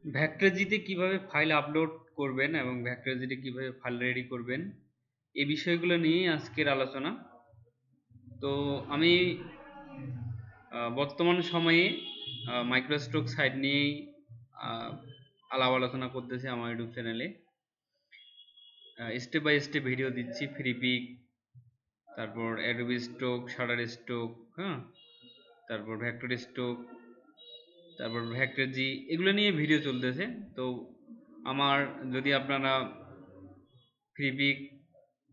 ভ্যাক্টরজিতে কিভাবে file upload করবেন এবং ভ্যাক্টরজিতে কিভাবে ফাইল রেডি করবেন এই বিষয়গুলো নিয়েই আজকের আলোচনা। তো আমি বর্তমান সময়ে মাইক্রোস্ট্রোক সাইট নিয়েই আলাপ আলোচনা করতেছি আমার ইউটিউব চ্যানেলে। স্টেপ বাই স্টেপ ভিডিও দিচ্ছি, ফ্রিপিক, তারপর অ্যাডোবি স্ট্রোক, শাটার স্ট্রোক, হ্যাঁ, তারপর ভ্যাক্টর স্ট্রোক, তারপর ভ্যাক্টরজি, এগুলো নিয়ে ভিডিও চলতেছে। তো আমার যদি আপনারা Freepik,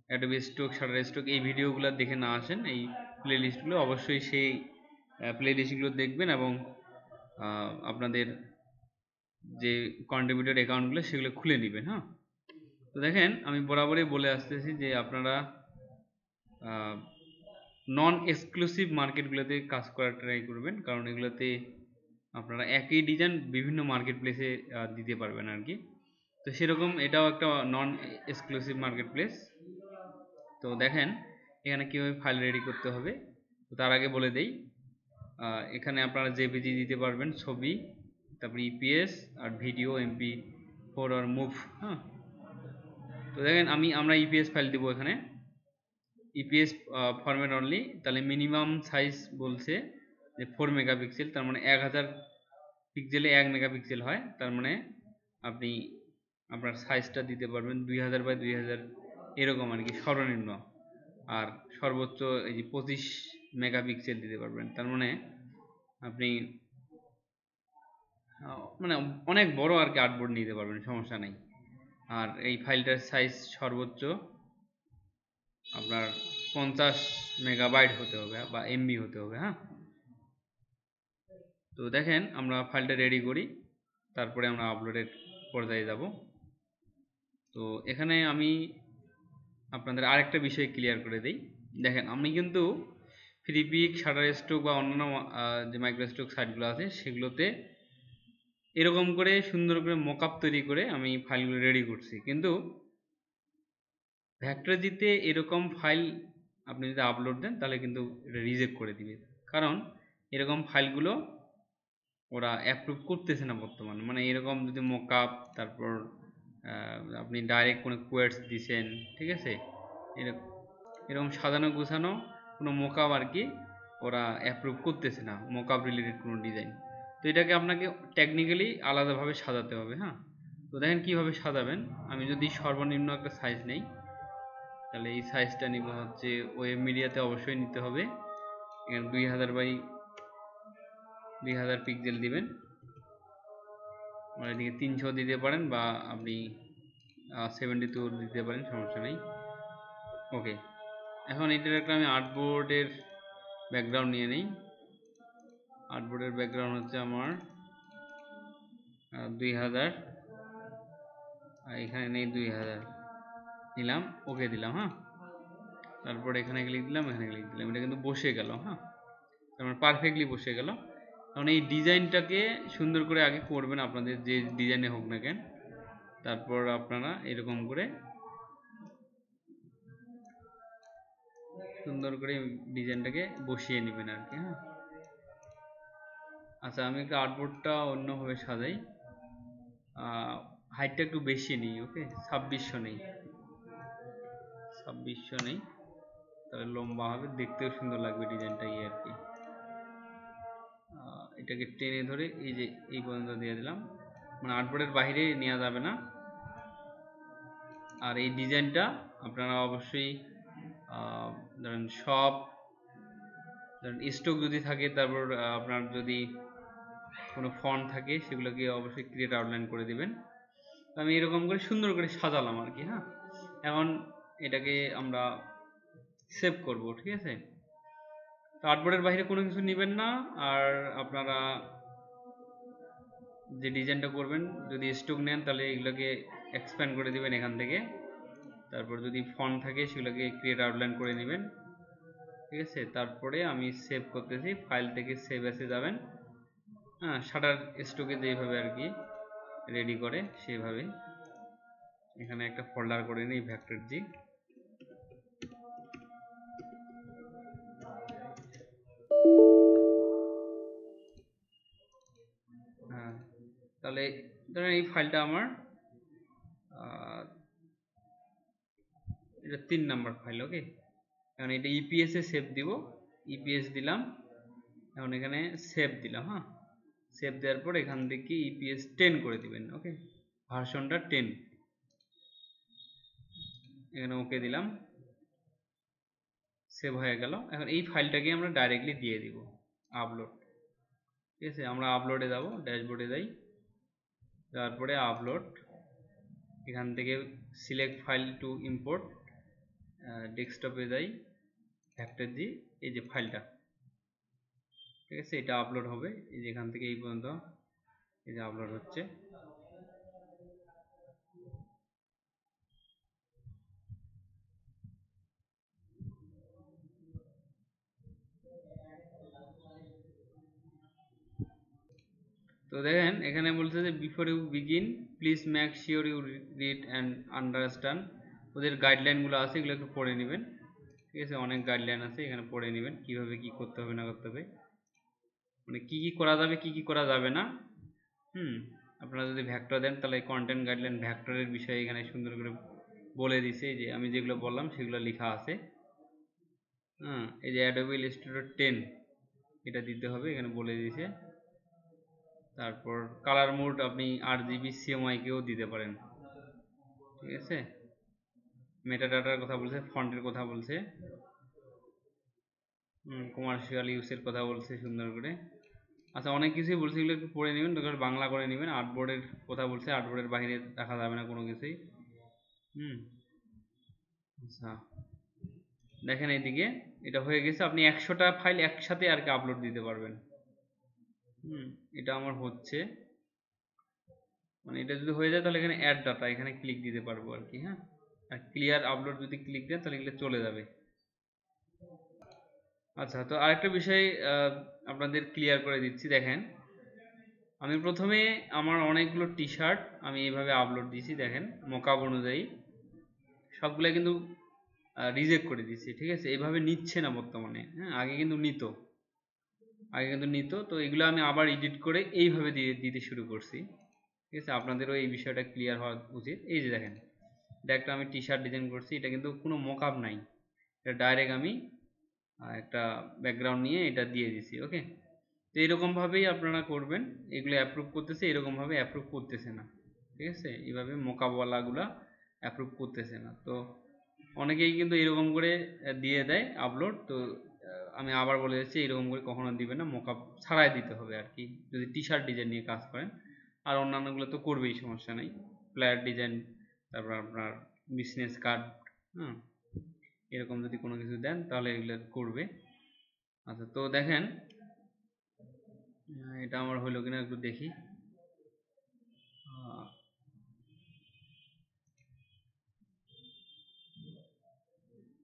Adobe stroke, shutter stroke এই ভিডিওগুলো দেখে না আসেন, এই প্লে লিস্টগুলো অবশ্যই সেই প্লে লিস্টগুলো দেখবেন এবং আপনাদের যে কন্ট্রিবিউটর অ্যাকাউন্টগুলো সেগুলো খুলে নেবেন। হ্যাঁ, তো দেখেন আমি বরাবরই বলে আসতেছি যে আপনারা নন এক্সক্লুসিভ মার্কেটগুলোতে কাজ করার ট্রাই করবেন, কারণ এগুলোতে আপনারা একই ডিজাইন বিভিন্ন মার্কেট প্লেসে দিতে পারবেন আর কি। তো সেরকম এটাও একটা নন এক্সক্লুসিভ মার্কেট প্লেস। তো দেখেন এখানে কীভাবে ফাইল রেডি করতে হবে। তো তার আগে বলে দেই, এখানে আপনারা জেপিজি দিতে পারবেন, ছবি, তারপর ইপিএস আর ভিডিও, MP4 আর মুভ। হ্যাঁ, তো দেখেন আমরা ইপিএস ফাইল দেবো এখানে, ইপিএস ফরম্যাট অনলি। তাহলে মিনিমাম সাইজ বলছে যে 4 মেগাপিক্সেল, তার মানে 1000 পিক্সেলে 1 মেগাপিক্সেল হয়, তার মানে আপনি আপনার সাইজটা দিতে পারবেন 2000 বাই 2000 এরকম আর কি সর্বনিম্ন। আর সর্বোচ্চ এই যে 25 মেগাপিক্সেল দিতে পারবেন, তার মানে আপনি মানে অনেক বড় আর কি আর্টবোর্ড নিতে পারবেন, সমস্যা নেই। আর এই ফাইলটার সাইজ সর্বোচ্চ আপনার 50 মেগাবাইট হতে হবে বা এমবি হতে হবে। হ্যাঁ, তো দেখেন আমরা ফাইলটা রেডি করি, তারপরে আমরা আপলোডের পর্যায়ে যাব। তো এখানে আমি আপনাদের আরেকটা বিষয় ক্লিয়ার করে দিই। দেখেন আমি কিন্তু ফ্রিপিক, শাটার স্ট্রোক বা অন্যান্য যে মাইক্রোস্ট্রোক সাইটগুলো আছে সেগুলোতে এরকম করে সুন্দর করে মকআপ তৈরি করে আমি ফাইলগুলো রেডি করছি, কিন্তু ভ্যাক্টরজিতে এরকম ফাইল আপনি যদি আপলোড দেন তাহলে কিন্তু এটা রিজেক্ট করে দিবে, কারণ এরকম ফাইলগুলো ওরা অ্যাপ্রুভ করতেছে না বর্তমানে। মানে এরকম যদি মকআপ, তারপর আপনি ডাইরেক্ট কোনো কোয়েটস দিছেন, ঠিক আছে, এরকম সাজানো গোছানো কোনো মকআপ আর কি ওরা অ্যাপ্রুভ করতেছে না, মকআপ রিলেটেড কোনো ডিজাইন। তো এটাকে আপনাকে টেকনিক্যালি আলাদাভাবে সাজাতে হবে। হ্যাঁ, তো দেখেন কীভাবে সাজাবেন। আমি যদি সর্বনিম্ন একটা সাইজ নেই, তাহলে এই সাইজটা নিব হচ্ছে ওয়েব মিডিয়াতে অবশ্যই নিতে হবে। এখানে 2000 বাই 2000 পিক্সেল দিবেন, আর এদিকে 300 দিতে পারেন বা আপনি 72 দিতে পারেন, সমস্যা নেই। ওকে, এখন এটার একটা আমি আর্টবোর্ডের ব্যাকগ্রাউন্ড নিয়ে নিই। আর্টবোর্ডের ব্যাকগ্রাউন্ড হচ্ছে আমার 2000, এখানে নেই 2000, নিলাম, ওকে দিলাম। হ্যাঁ, তারপর এখানে ক্লিক দিলাম, এখানে ক্লিক দিলাম, এটা কিন্তু বসে গেল। হ্যাঁ, তারপর পারফেক্টলি বসে গেল। কারণ এই ডিজাইনটাকে সুন্দর করে আগে করবেন আপনাদের যে ডিজাইনে হোক না কেন, তারপর আপনারা এরকম করে সুন্দর করে ডিজাইনটাকে বসিয়ে নেবেন আর কি। হ্যাঁ, আচ্ছা আমি একটু আর্টবোর্ডটা অন্যভাবে সাজাই, হাইটটা একটু বেশি নেই। ওকে, 2600 নেই, 2600 নেই, তাহলে লম্বা হবে, দেখতেও সুন্দর লাগবে ডিজাইনটা এই আর কি। এটাকে টেনে ধরে এই যে এই পর্যন্ত দিয়ে দিলাম, মানে আর্টবোর্ডের বাইরে নেওয়া যাবে না। আর এই ডিজাইনটা আপনারা অবশ্যই ধরেন সব ধরেন স্টক যদি থাকে, তারপর আপনার যদি কোনো ফন্ট থাকে সেগুলোকে অবশ্যই ক্রিয়েট আউটলাইন করে দিবেন। তো আমি এরকম করে সুন্দর করে সাজালাম আর কি। হ্যাঁ, এখন এটাকে আমরা সেভ করব, ঠিক আছে। আর্টবোর্ডের বাইরে কোনো কিছু নেবেন না। আর আপনারা যে ডিজাইনটা করবেন, যদি স্টক নেন তাহলে এগুলোকে এক্সপ্যান্ড করে দিবেন এখান থেকে, তারপর যদি ফন্ট থাকে সেগুলোকে ক্রিয়েট আউটলাইন করে নেবেন, ঠিক আছে। তারপরে আমি সেভ করতেছি, ফাইল থেকে সেভ অ্যাসে যাবেন। হ্যাঁ, শাটার স্টকে যেভাবে আর কি রেডি করে সেভাবে এখানে একটা ফোল্ডার করে নিই ভ্যাক্টরজি। হ্যাঁ, তাহলে তাহলে ধরেন এই ফাইলটা আমার এটা 3 নাম্বার ফাইল। ওকে, এখন এটা ইপিএস এ সেভ দিব, ইপিএস দিলাম, এখন এখানে সেভ দিলাম। হ্যাঁ, সেভ দেওয়ার পর এখান থেকে ইপিএস 10 করে দিবেন। ওকে, ভার্সনটা 10, এখানে ওকে দিলাম, সেভ হয়ে গেল। এখন এই ফাইলটাকে আমরা ডাইরেক্টলি দিয়ে দিব আপলোড। ঠিক আছে, আমরা আপলোডে যাব, ড্যাশবোর্ডে যাই, তারপরে আপলোড, এখান থেকে সিলেক্ট ফাইল টু ইম্পোর্ট, ডেস্কটপে যাই, ফ্যাক্টর জি, এই যে ফাইলটা, ঠিক আছে, এটা আপলোড হবে। এই যে এখান থেকে এই পর্যন্ত এই যে আপলোড হচ্ছে। তো দেখেন এখানে বলছে যে before you begin please make sure you read and understand. ওদের গাইডলাইনগুলো আছে, এগুলো একটু পড়ে নেবেন। ঠিক আছে, অনেক গাইডলাইন আছে, এখানে পড়ে নেবেন কিভাবে কি করতে হবে না করতে হবে, মানে কি কি করা যাবে কি কি করা যাবে না। আপনারা যদি ভ্যাক্টর দেন তাহলে কন্টেন্ট গাইডলাইন ভ্যাক্টরের বিষয়ে এখানে সুন্দর করে বলে দিছে, যে আমি যেগুলো বললাম সেগুলো লেখা আছে। এই যে অ্যাডোবি ইলাস্ট্রেটর 10 এটা দিতে হবে, এখানে বলে দিয়েছে। তারপর কালার মোড আপনি RGB CMYK কেও দিতে পারেন। ঠিক আছে, মেটা ডাটার কথা বলছে, ফন্টের কথা বলছে, কমার্শিয়াল ইউজের কথা বলছে সুন্দর করে। আচ্ছা, অনেক কিছুই বলছে, এগুলো একটু পড়ে নেবেন, দরকার বাংলা করে নেবেন। আর্টবোর্ডের কথা বলছে, আর্টবোর্ডের বাইরে রাখা যাবে না কোনো কিছুই। আচ্ছা, দেখেন এইদিকে এটা হয়ে গেছে। আপনি 100টা ফাইল একসাথে আর কি আপলোড দিতে পারবেন। এটা আমার হচ্ছে, মানে এটা যদি হয়ে যায় তাহলে এখানে অ্যাড ডাটা, এখানে ক্লিক দিতে পারবো আর কি। হ্যাঁ, আর ক্লিয়ার আপলোড যদি ক্লিক দেন তাহলে এগুলো চলে যাবে। আচ্ছা, তো আরেকটা বিষয় আপনাদের ক্লিয়ার করে দিচ্ছি। দেখেন, আমি প্রথমে আমার অনেকগুলো টি শার্ট আমি এইভাবে আপলোড দিয়েছি, দেখেন মকআপ অনুযায়ী সবগুলো কিন্তু রিজেক্ট করে দিয়েছি। ঠিক আছে, এইভাবে নিচ্ছে না বর্তমানে। হ্যাঁ, আগে কিন্তু নিত। তো এগুলো আমি আবার এডিট করে এইভাবে দিতে শুরু করছি। ঠিক আছে, আপনাদেরও এই বিষয়টা ক্লিয়ার হওয়া উচিত। এই যে দেখেন, এটা একটা আমি টি শার্ট ডিজাইন করছি, এটা কিন্তু কোনো মকআপ নাই, এটা ডাইরেক্ট আমি একটা ব্যাকগ্রাউন্ড নিয়ে এটা দিয়ে দিছি। ওকে, তো এরকমভাবেই আপনারা করবেন। এগুলো অ্যাপ্রুভ করতেছে, এরকমভাবে অ্যাপ্রুভ করতেছে না। ঠিক আছে, এইভাবে মোকাবলাগুলা অ্যাপ্রুভ করতেছে না। তো অনেকেই কিন্তু এরকম করে দিয়ে দেয় আপলোড। তো আমি আবার বলে যাচ্ছি, এরকম করে কখনো দিবে না, মোকআপ ছাড়াই দিতে হবে আর কি, যদি টি শার্ট ডিজাইন নিয়ে কাজ করেন। আর অন্যান্যগুলো তো করবেই, সমস্যা নেই, ফ্ল্যাট ডিজাইন, তারপর আপনার বিজনেস কার্ড, এরকম যদি কোনো কিছু দেন তাহলে এগুলো করবে। আচ্ছা, তো দেখেন এটা আমার হলো কিনা একটু দেখি।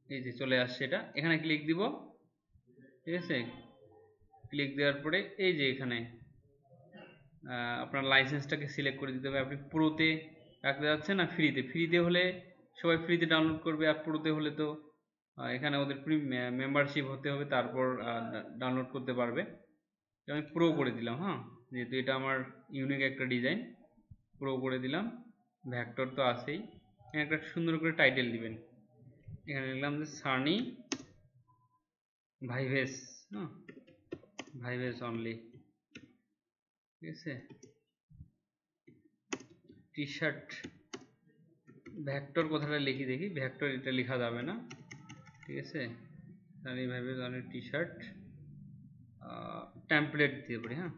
এই যে চলে আসছে, এটা এখানে ক্লিক দিব। ঠিক আছে, ক্লিক দেওয়ার পরে এই যে এখানে আপনার লাইসেন্সটাকে সিলেক্ট করে দিতে হবে। আপনি প্রোতে রাখতে যাচ্ছেন না ফ্রিতে হলে সবাই ফ্রিতে ডাউনলোড করবে, আর প্রোতে হলে তো এখানে ওদের মেম্বারশিপ হতে হবে, তারপর ডাউনলোড করতে পারবে। আমি প্রো করে দিলাম। হ্যাঁ, যেহেতু এটা আমার ইউনিক একটা ডিজাইন, প্রো করে দিলাম। ভ্যাক্টর তো আছেই, একটা সুন্দর করে টাইটেল দিবেন। এখানে লিখলাম যে সানি ভাইভেস, ভাইভেস অনলি। ঠিক আছে, টি শার্ট ভ্যাক্টর কথাটা লিখি দেখি, ভ্যাক্টর এটা লেখা যাবে না। ঠিক আছে, সানি ভাইভেস অনলি টি শার্ট, টেমপ্লেট দিয়ে পারি। হ্যাঁ,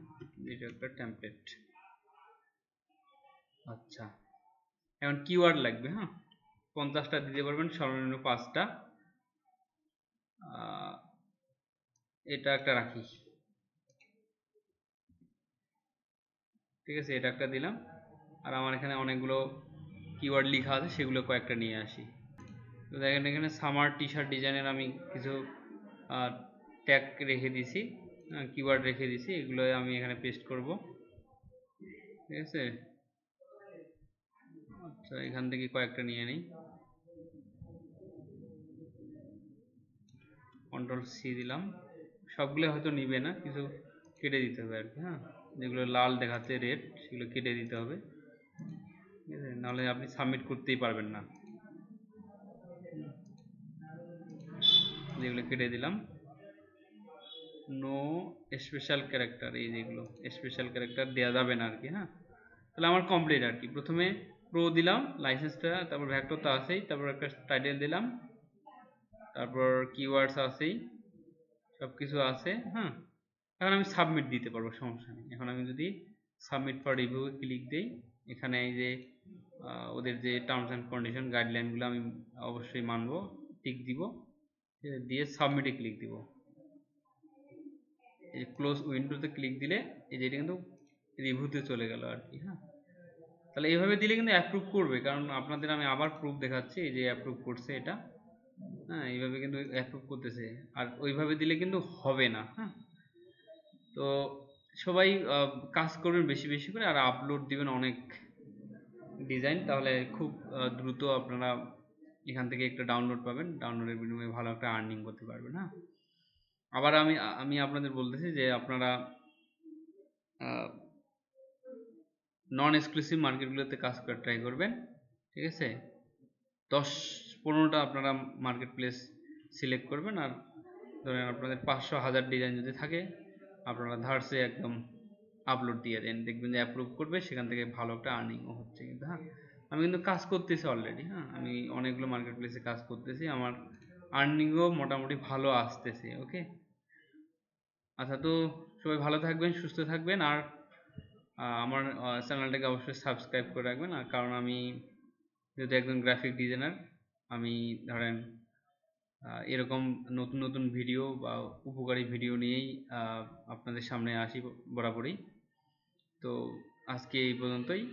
এটা একটা টেমপ্লেট। আচ্ছা, এখন কিওয়ার্ড লাগবে। হ্যাঁ, 50টা দিতে পারবেন, সর্বনিম্ন 5টা। এটা একটা রাখি। ঠিক আছে, এটা একটা দিলাম। আর আমার এখানে অনেকগুলো কিওয়ার্ড লেখা আছে, সেগুলো কয়েকটা নিয়ে আসি। তো দেখেন এখানে সামার টি শার্ট ডিজাইনের আমি কিছু ট্যাগ রেখে দিছি, কিওয়ার্ড রেখে দিছি, এগুলো আমি এখানে পেস্ট করব। ঠিক আছে, আচ্ছা এখান থেকে কয়েকটা নিয়ে নিই, কন্ট্রোল সি দিলাম। সবগুলো হয়তো নিবে না, কিছু কেটে দিতে হবে আর কি। হ্যাঁ, যেগুলো লাল দেখাচ্ছে রেড সেগুলো কেটে দিতে হবে, ঠিক আছে, নাহলে আপনি সাবমিট করতেই পারবেন না। যেগুলো কেটে দিলাম, নো স্পেশাল ক্যারেক্টার, এই যেগুলো স্পেশাল ক্যারেক্টার দেওয়া যাবে না আর কি। হ্যাঁ, তাহলে আমার কমপ্লিট আর কি। প্রথমে প্রো দিলাম লাইসেন্সটা, তারপর ভেক্টর তো আছেই, তারপর একটা টাইটেল দিলাম, তারপর কিওয়ার্ডস আছেই, সব কিছু আছে। হ্যাঁ, এখন আমি সাবমিট দিতে পারবো, সমস্যা নেই। এখন আমি যদি সাবমিট ফর রিভিউ ক্লিক দিই, এখানে এই যে ওদের যে টার্মস অ্যান্ড কন্ডিশন গাইডলাইনগুলো আমি অবশ্যই মানবো, টিক দিব, দিয়ে সাবমিটে ক্লিক দিব। এই যে ক্লোজ উইন্ডোতে ক্লিক দিলে এই যে এটা কিন্তু রিভিউতে চলে গেল আর কি। হ্যাঁ, তাহলে এইভাবে দিলে কিন্তু অ্যাপ্রুভ করবে, কারণ আপনাদের আমি আবার প্রুফ দেখাচ্ছি, এই যে অ্যাপ্রুভ করছে এটা। হ্যাঁ, এইভাবে কিন্তু অ্যাপ্রুভ করতেছে, আর ওইভাবে দিলে কিন্তু হবে না। হ্যাঁ, তো সবাই কাজ করবেন বেশি বেশি করে, আর আপলোড দিবেন অনেক ডিজাইন, তাহলে খুব দ্রুত আপনারা এখান থেকে একটা ডাউনলোড পাবেন, ডাউনলোডের বিনিময়ে ভালো একটা আর্নিং করতে পারবেন। হ্যাঁ, আবার আমি আমি আপনাদের বলতেছি যে আপনারা নন এক্সক্লুসিভ মার্কেটগুলোতে কাজ করে ট্রাই করবেন, ঠিক আছে। 10-15টা আপনারা মার্কেট প্লেস সিলেক্ট করবেন, আর ধরেন আপনাদের 500-1000 ডিজাইন যদি থাকে, আপনারা ধারসে একদম আপলোড দিয়ে দেন, দেখবেন যে অ্যাপ্রুভ করবে, সেখান থেকে ভালো একটা আর্নিংও হচ্ছে কিন্তু। হ্যাঁ, আমি কিন্তু কাজ করতেছি অলরেডি। হ্যাঁ, আমি অনেকগুলো মার্কেট প্লেসে কাজ করতেছি, আমার আর্নিংও মোটামুটি ভালো আসতেছে। ওকে, আচ্ছা, তো সবাই ভালো থাকবেন, সুস্থ থাকবেন, আর আমার চ্যানেলটাকে অবশ্যই সাবস্ক্রাইব করে রাখবেন। আর কারণ আমি যেহেতু একজন গ্রাফিক ডিজাইনার, আমি ধরেন এরকম নতুন নতুন ভিডিও বা উপকারী ভিডিও নিয়েই আপনাদের সামনে আসি বরাবরই। তো আজকে এই পর্যন্তই।